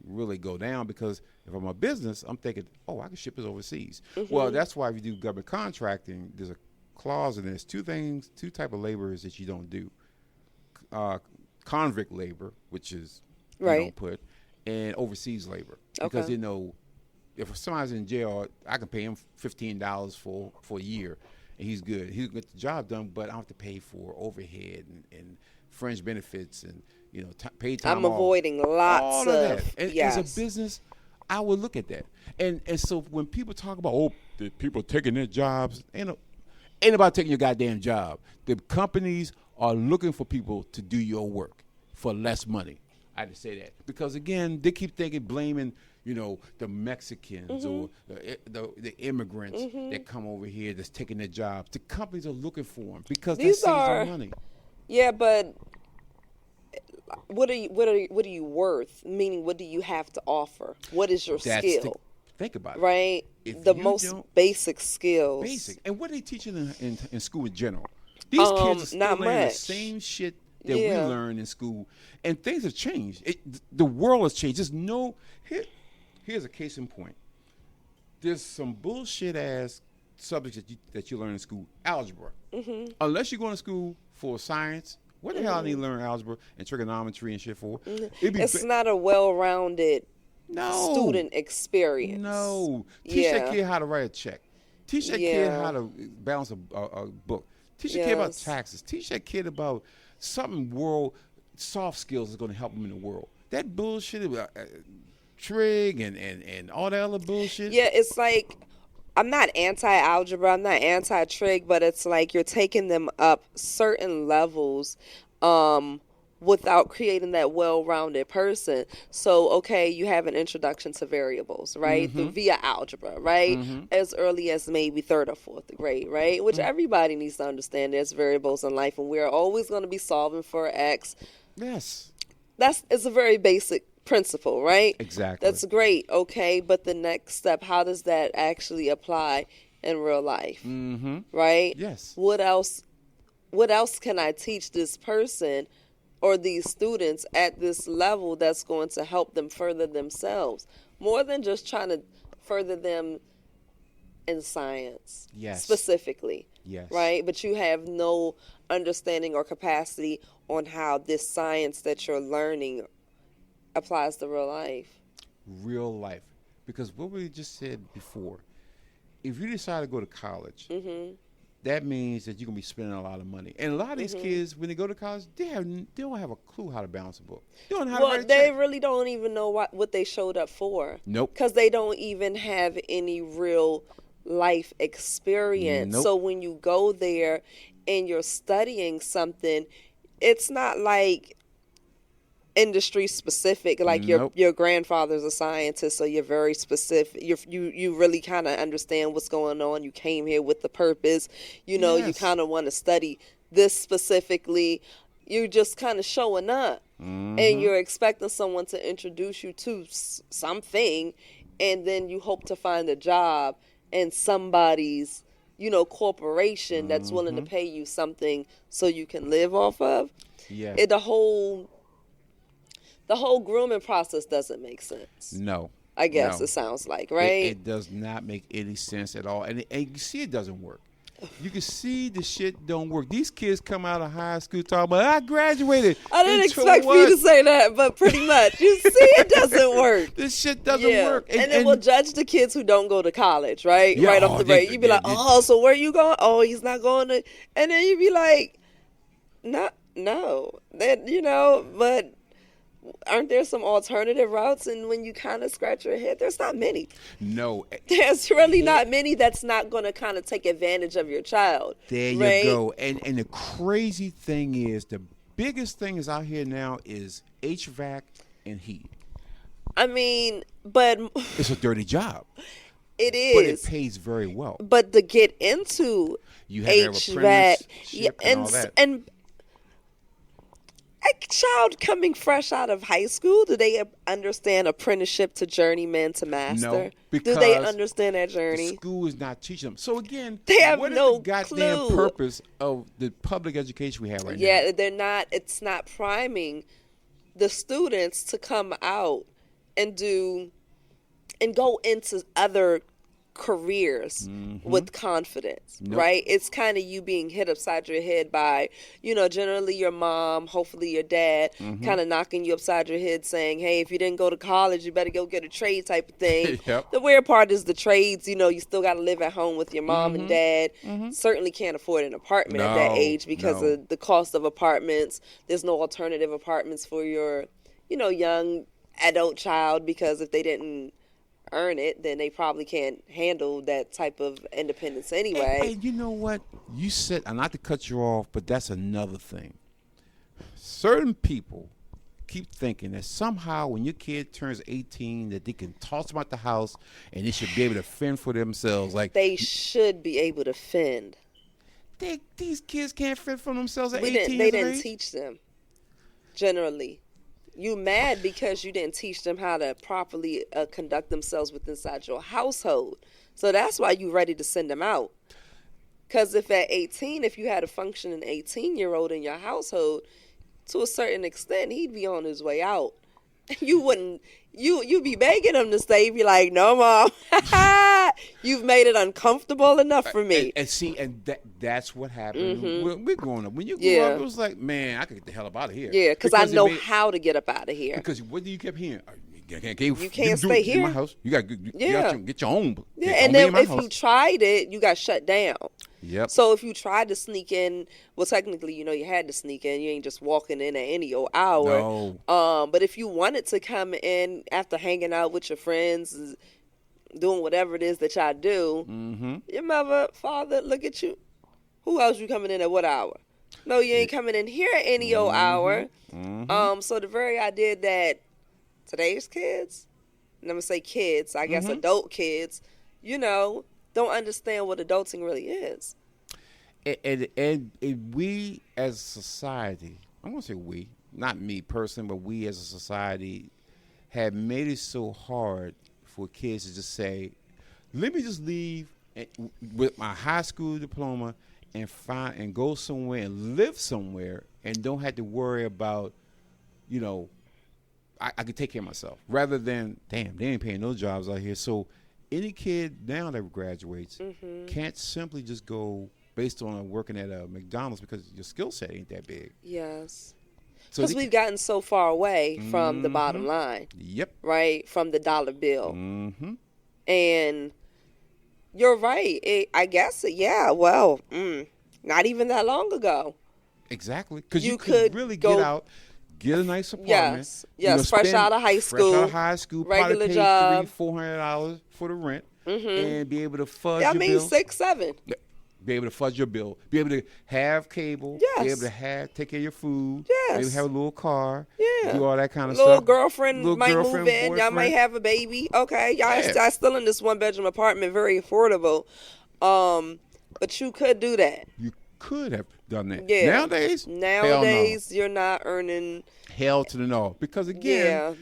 really go down because if I'm a business, I'm thinking, I can ship this overseas. Well, that's why if you do government contracting, there's a clause in this. Two type of laborers that you don't do. Convict labor, which is you don't put, and overseas labor. Because if somebody's in jail, I can pay him $15 for a year, and he's good. He'll get the job done, but I don't have to pay for overhead and fringe benefits and pay time I'm off. Avoiding lots all of that. And yes. as a business, I would look at that. And so when people talk about the people taking their jobs, ain't about taking your goddamn job. The companies are looking for people to do your work for less money. I had to say that because again, they keep blaming the Mexicans or the immigrants that come over here that's taking their jobs. The companies are looking for them because that saves them money. Yeah, but what are you worth? Meaning, what do you have to offer? What is your skill? Think about it. Right? The most basic skills. Basic. And what are they teaching in school in general? These kids are still learning the same shit that we learned in school. And things have changed. The world has changed. Here's a case in point. There's some bullshit ass subjects that you learn in school. Algebra. Unless you're going to school for science, what the hell I need to learn algebra and trigonometry and shit for? It's not a well-rounded student experience. No. Teach that kid how to write a check. Teach that kid how to balance a book. Teach that kid about taxes. Teach that kid about something soft skills is going to help him in the world. That bullshit about trig and all that other bullshit. Yeah, it's like I'm not anti-algebra, I'm not anti-trig, but it's like you're taking them up certain levels without creating that well-rounded person. So, okay, you have an introduction to variables, right? Via algebra, right? As early as maybe 3rd or 4th grade, right? Which everybody needs to understand there's variables in life, and we're always going to be solving for X. Yes. It's a very basic principle, right? Exactly. That's great, okay, but the next step, how does that actually apply in real life? Right? Yes. What else can I teach this person or these students at this level that's going to help them further themselves more than just trying to further them in science specifically? Yes. Right? But you have no understanding or capacity on how this science that you're learning applies to real life. Real life. Because what we just said before, if you decide to go to college, that means that you're going to be spending a lot of money. And a lot of these kids, when they go to college, they don't have a clue how to balance a book. They don't know how to write a check. Really don't even know what they showed up for. Nope. Because they don't even have any real life experience. Nope. So when you go there and you're studying something, it's not like industry specific, like your grandfather's a scientist, so you're very specific. You really kind of understand what's going on. You came here with the purpose. You kind of want to study this specifically. You're just kind of showing up. and you're expecting someone to introduce you to something, and then you hope to find a job in somebody's, corporation that's willing to pay you something so you can live off of. Yeah. The whole grooming process doesn't make sense. No. I guess it sounds like, right? It does not make any sense at all. And you see it doesn't work. You can see the shit don't work. These kids come out of high school talking about, I graduated. I didn't expect for you to say that, but pretty much. You see it doesn't work. This shit doesn't work. And then we'll judge the kids who don't go to college, right? Yeah, right off the break. You'd be like, so where you going? Oh, he's not going to. And then you'd be like, no. That, but aren't there some alternative routes? And when you kind of scratch your head, there's not many. No. There's really not many that's not going to kind of take advantage of your child. There right? you go. And the crazy thing is, the biggest thing is out here now is HVAC and heat. I mean, but it's a dirty job. It is. But it pays very well. But to get into you have HVAC and all that. And a child coming fresh out of high school, do they understand apprenticeship to journeyman to master? No, because do they understand that journey? The school is not teaching them. So again, they have what no is the goddamn clue. Purpose of the public education we have right now? Yeah, they're not. It's not priming the students to come out and go into other careers with confidence, right? It's kind of you being hit upside your head by, generally your mom, hopefully your dad, kind of knocking you upside your head saying, hey, if you didn't go to college, you better go get a trade type of thing. Yep. The weird part is the trades, you still got to live at home with your mom and dad. Certainly can't afford an apartment at that age because of the cost of apartments. There's no alternative apartments for your, young adult child, because if they didn't earn it, then they probably can't handle that type of independence anyway. And you know what? You said, and not to cut you off, but that's another thing. Certain people keep thinking that somehow when your kid turns 18 that they can toss them out the house and they should be able to fend for themselves. Like they should be able to fend. These kids can't fend for themselves at 18 They didn't teach them, generally. You mad because you didn't teach them how to properly conduct themselves inside your household. So that's why you ready to send them out. Because if at 18, if you had a functioning 18-year-old in your household, to a certain extent, he'd be on his way out. You wouldn't, you'd be begging him to stay. You'd be like, no, Mom, you've made it uncomfortable enough for me. And that's what happened. We're growing up. When you grew up, it was like, man, I could get the hell up out of here. Yeah, because I know how to get up out of here. Because what do you keep hearing? You can't stay here. In my house. You got to get your own. Yeah, and then if you tried it, you got shut down. Yep. So if you tried to sneak in, well, technically, you had to sneak in. You ain't just walking in at any old hour. No. But if you wanted to come in after hanging out with your friends, doing whatever it is that y'all do, your mother, father, look at you. Who else you coming in at what hour? No, you ain't coming in here at any old hour. So the very idea that today's kids, and I'm going to say kids, I guess adult kids, don't understand what adulting really is. And we as a society, I'm going to say we, not me personally, but we as a society have made it so hard for kids to just say, let me just leave with my high school diploma and go somewhere and live somewhere and don't have to worry about, I can take care of myself, rather than, damn, they ain't paying no jobs out here. So any kid now that graduates can't simply just go based on working at a McDonald's because your skill set ain't that big. Yes. So because we've gotten so far away from the bottom line. Yep. Right? From the dollar bill. And you're right. I guess, not even that long ago. Exactly. Because you could really get out, get a nice apartment. Yes. Fresh out of high school. Regular job. $300-$400 for the rent, and be able to fudge your bill. $6, $7. Be able to fudge your bill. Be able to have cable. Yes. Be able to take care of your food. Yes. Maybe have a little car. Yeah. Do all that kind of little stuff. Girlfriend little might girlfriend, move in. boyfriend. Y'all might have a baby. Okay. Y'all still in this one-bedroom apartment, very affordable. But you could do that. could have done that. Yeah. Nowadays, you're not earning. Hell to the no. Because again, Yeah.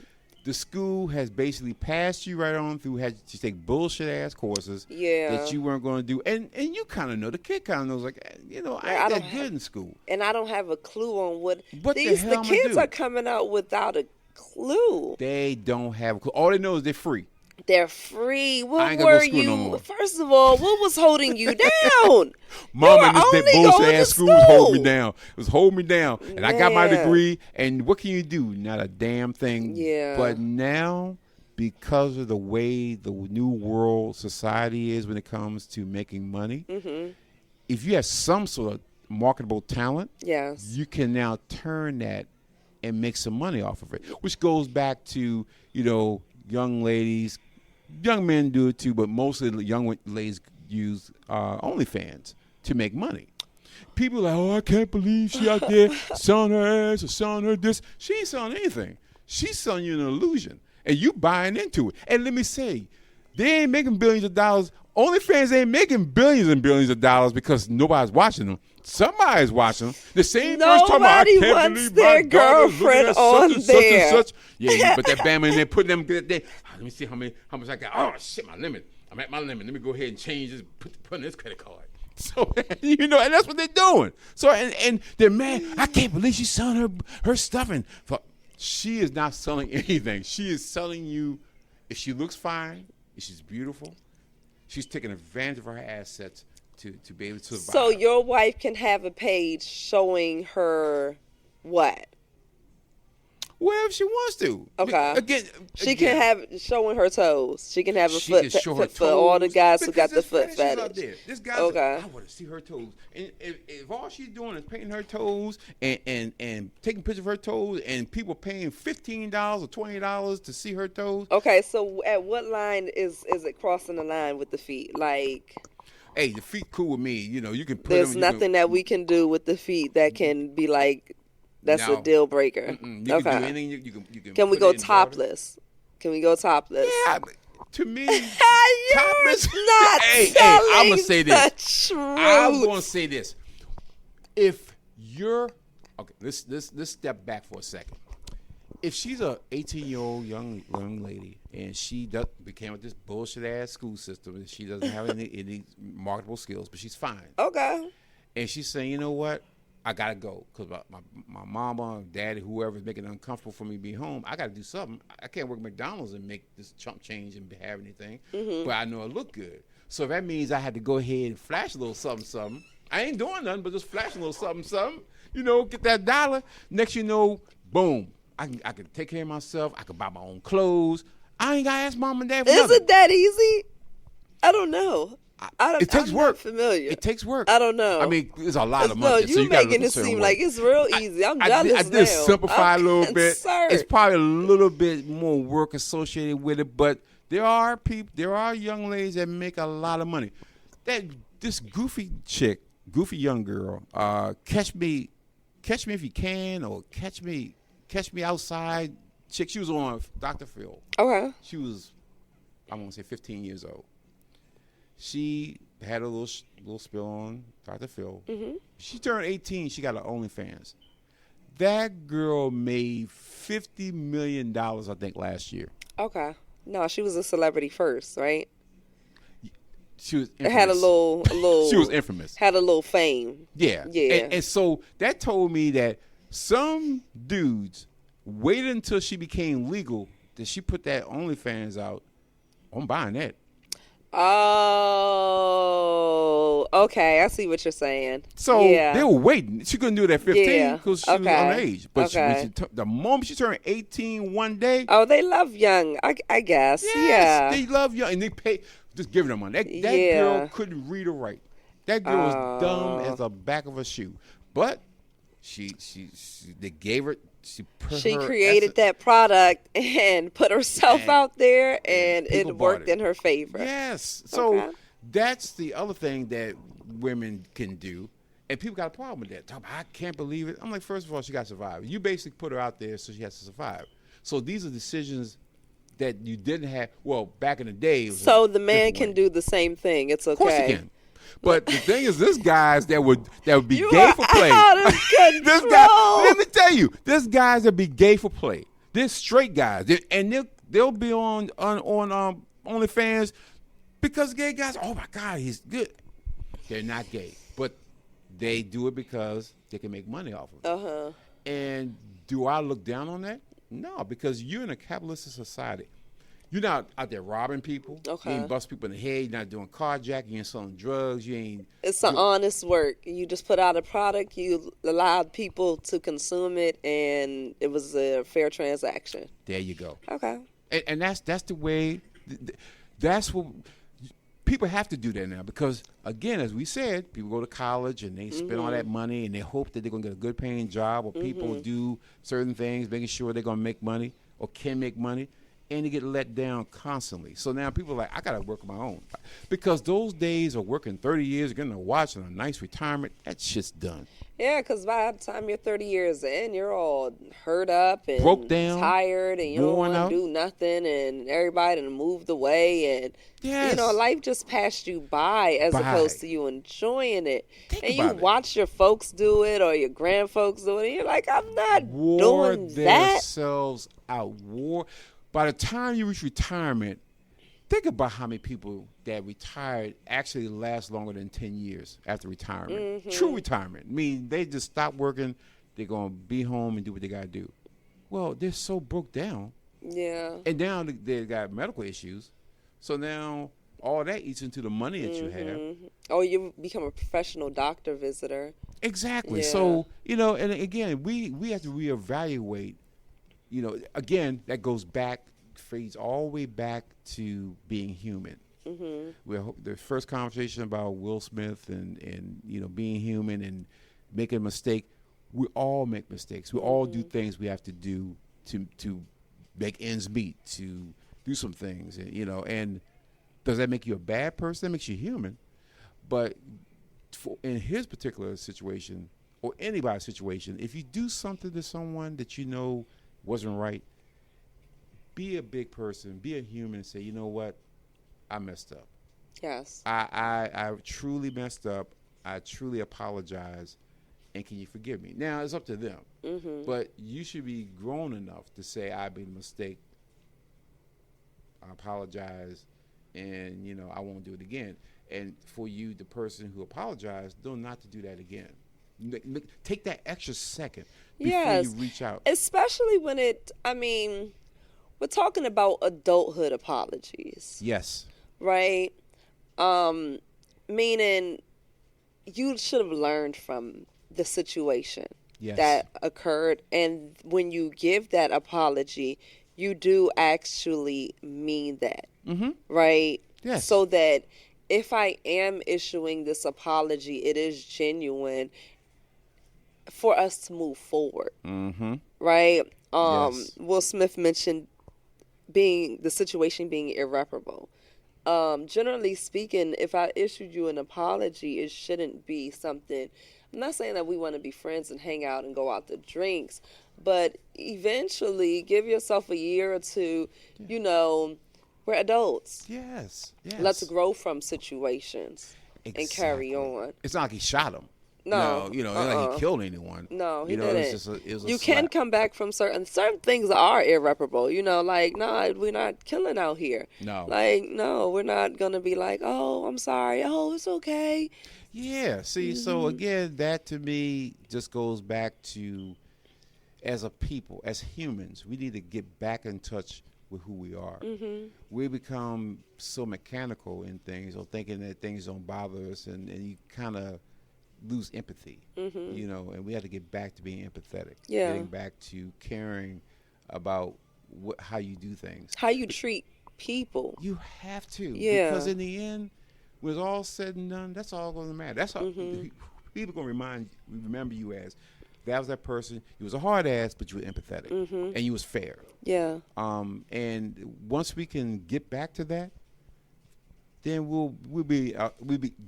the school has basically passed you right on through, had to take bullshit ass courses Yeah. that you weren't going to do. And you kind of know, the kid kind of knows, like, you know, I ain't that good in school. And I don't have a clue on what the hell the kids do? are coming out without a clue. They don't have a clue. All they know is they're free. They're free. What ain't gonna were go to school you? no more. First of all, what was holding you down? Mom and only this bullshit going ass to school was holding me school. down. It was holding me down. And I got my Man. degree. And what can you do? Not a damn thing. Yeah. But now, because of the way the new world society is when it comes to making money, if you have some sort of marketable talent, Yes. you can now turn that and make some money off of it, which goes back to, you know, young ladies. Young men do it too, but mostly the young ladies use OnlyFans to make money. People are like, oh, I can't believe she out there selling her ass or selling her this. She ain't selling anything. She's selling you an illusion, and you buying into it. And let me say, they ain't making billions of dollars. OnlyFans ain't making billions and billions of dollars because nobody's watching them. Somebody's watching them. The same person talking about, I Nobody can't wants believe their my daughter's looking girlfriend at on such and there. such and such. Yeah, you put that bam in there, put them good there. Let me see how much I got. Oh shit, my limit. I'm at my limit. Let me go ahead and change this. Put in this credit card. So you know, and that's what they're doing. So and they're mad. I can't believe she's selling her stuff. And she is not selling anything. She is selling you. If she looks fine, if she's beautiful, she's taking advantage of her assets to be able to survive. So your wife can have a page showing her what? Wherever she wants to. Okay. Again, She can have showing her toes. She can have a she foot can show her for all the toes, guys who got because the foot there's fetishes out fetish. there. This guy's Okay. I want to see her toes. And if all she's doing is painting her toes and taking pictures of her toes, and people paying $15 or $20 to see her toes. Okay, so at what line is it crossing the line with the feet? Like, Hey, the feet cool with me. You know, you can put there's them. nothing that we can do with the feet that can be like, that's a No. deal breaker. You can do Okay. anything. You can Can we put go it in water. topless? Can we go topless? Yeah, but to me, You're topless. not hey, telling I'm gonna say this. the truth. I'm gonna say this. If you're okay, let's step back for a second. If she's a 18-year-old young lady and she became with this bullshit ass school system and she doesn't have any marketable skills, but she's fine. Okay. And she's saying, you know what? I gotta go because my mama, daddy, whoever is making it uncomfortable for me to be home. I gotta do something. I can't work at McDonald's and make this chump change and have anything. But I know it look good. So that means I had to go ahead and flash a little something. I ain't doing nothing but just flash a little something. You know, get that dollar. Next you know, boom. I can take care of myself. I can buy my own clothes. I ain't gotta ask mom and dad for Is nothing. it that easy? I don't know. It takes I'm work. Not familiar. It takes work. I don't know. I mean, it's a lot of No, money. so you gotta making look it a certain seem way. like it's real easy. I'm jealous I now. did simplify I'm a little bit. concerned. It's probably a little bit more work associated with it, but there are young ladies that make a lot of money. This goofy young girl, catch me if you can, or catch me outside. Chick, she was on Dr. Phil. Okay. She was, I want to say 15 years old. She had a little spill on Dr. Phil. Mm-hmm. She turned 18. She got her OnlyFans. That girl made $50 million, I think, last year. Okay. No, she was a celebrity first, right? She was It infamous. had a little. She was infamous. Had a little fame. Yeah. Yeah. And so that told me that some dudes waited until she became legal that she put that OnlyFans out. I'm buying that. Oh, okay. I see what you're saying. So yeah. they were waiting. She couldn't do it at 15 because she was Okay. underage. But Okay. the moment she turned 18 one day, Oh, they love young, I guess. yes, Yeah. they love you. And they pay, just giving them money. That Yeah. girl couldn't read or write. That girl was dumb as the back of a shoe. But they gave her, she created that product and put herself And- out there, and people it bought worked it. in her favor. Yes. So Okay. that's the other thing that women can do. And people got a problem with that. I can't believe it. I'm like, first of all, she got to survive. You basically put her out there so she has to survive. So these are decisions that you didn't have. Well, back in the day. It was So a the man different can way. do the same thing. It's okay. Of course he can. But the thing is, this guys that would be You gay are for play. out of This guy, control. let me tell you, this guys that be gay for play. They're straight guys, and they'll be on OnlyFans because gay guys. Oh my God, he's good. They're not gay, but they do it because they can make money off of it. Uh-huh. And do I look down on that? No, because you're in a capitalistic society. You're not out there robbing people. Okay. You ain't busting people in the head. You're not doing carjacking. You ain't selling drugs. You ain't. It's an honest work. You just put out a product, you allowed people to consume it, and it was a fair transaction. There you go. Okay. And that's the way. That's what people have to do that now because, again, as we said, people go to college and they spend all that money and they hope that they're going to get a good paying job or people do certain things, making sure they're going to make money or can make money. And they get let down constantly. So now people are like, I got to work on my own. Because those days of working 30 years, getting a watch and a nice retirement, that shit's done. Yeah, because by the time you're 30 years in, you're all hurt up and broke down, tired, and you don't worn want out. to do nothing, and everybody done moved away, and Yes. you know, life just passed you by as opposed to you enjoying it. Think and you about it. watch your folks do it or your grandfolks do it, and you're like, I'm not Wore doing that. themselves out. By the time you reach retirement, think about how many people that retired actually last longer than 10 years after retirement. True retirement. I mean, they just stop working. They're going to be home and do what they got to do. Well, they're so broke down. Yeah. And now they got medical issues. So now all that eats into the money that you have. Or you become a professional doctor visitor. Exactly. Yeah. So, and again, we have to reevaluate. Again, that goes back, fades all the way back to being human. The first conversation about Will Smith and being human and making a mistake. We all make mistakes. We all do things we have to do to make ends meet, to do some things. And does that make you a bad person? That makes you human. But in his particular situation, or anybody's situation, if you do something to someone that you know wasn't right, be a big person, be a human, and say, you know what, I messed up. Yes. I truly messed up. I truly apologize, and can you forgive me? Now it's up to them, but you should be grown enough to say, I made a mistake. I apologize, and I won't do it again. And for you, the person who apologized, know not to do that again. Take that extra second before you reach out. Especially when we're talking about adulthood apologies. Yes. Right? Meaning you should have learned from the situation that occurred. And when you give that apology, you do actually mean that. Right? Yes. So that if I am issuing this apology, it is genuine for us to move forward. Right? Yes. Will Smith mentioned the situation being irreparable. Generally speaking, if I issued you an apology, it shouldn't be something. I'm not saying that we want to be friends and hang out and go out to drinks, but eventually give yourself a year or two. We're adults. Yes. Let's grow from situations and carry on. It's not like he shot him. No, it's not like he killed anyone. No, he didn't. It was a you can slap. come back from certain things are irreparable. Like, no, we're not killing out here. No. Like, no, we're not gonna be like, oh, I'm sorry. Oh, it's okay. Yeah. See, so again, that to me just goes back to, as a people, as humans, we need to get back in touch with who we are. We become so mechanical in things, or thinking that things don't bother us, and you kind of lose empathy, and we have to get back to being empathetic. Yeah. Getting back to caring about how you do things. How you treat people. You have to. Yeah. Because in the end, when it's all said and done, that's all going to matter. That's all people going to remember you as. That was that person. He was a hard ass, but you were empathetic, and you was fair. Yeah. And once we can get back to that, then we'll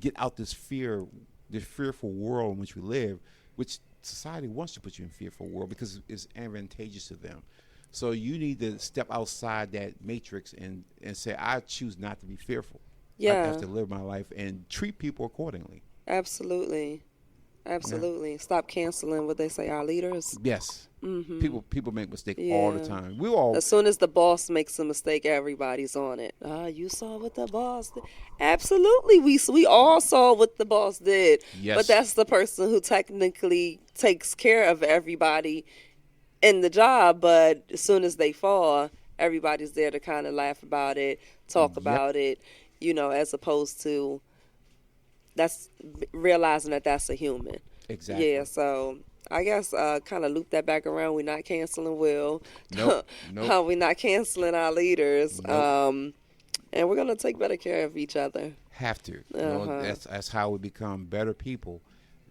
get out this fearful world in which we live, which society wants to put you in fearful world because it's advantageous to them. So you need to step outside that matrix and say, I choose not to be fearful. Yeah. I have to live my life and treat people accordingly. Absolutely. Absolutely. Yeah. Stop canceling what they say, our leaders. Yes. Mm-hmm. People make mistakes all the time. As soon as the boss makes a mistake, everybody's on it. You saw what the boss did. Absolutely. We all saw what the boss did. Yes. But that's the person who technically takes care of everybody in the job. But as soon as they fall, everybody's there to kind of laugh about it, talk about it, as opposed to that's realizing that that's a human. Exactly. Yeah, so I guess kind of loop that back around. We're not canceling Will. Nope. We're not canceling our leaders. Nope. And we're going to take better care of each other. Have to. That's how we become better people.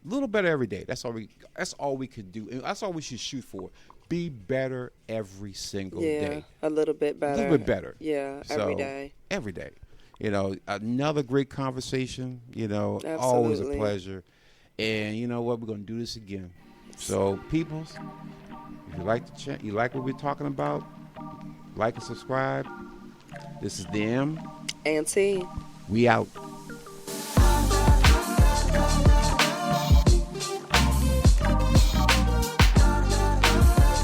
A little better every day. That's all we could do. And that's all we should shoot for. Be better every single day. A little bit better. A little bit better. Yeah, every day. Every day. Another great conversation. Absolutely. Always a pleasure. And you know what? We're going to do this again. So, peoples, if you like you like what we're talking about, like and subscribe. This is the M. And T. We out.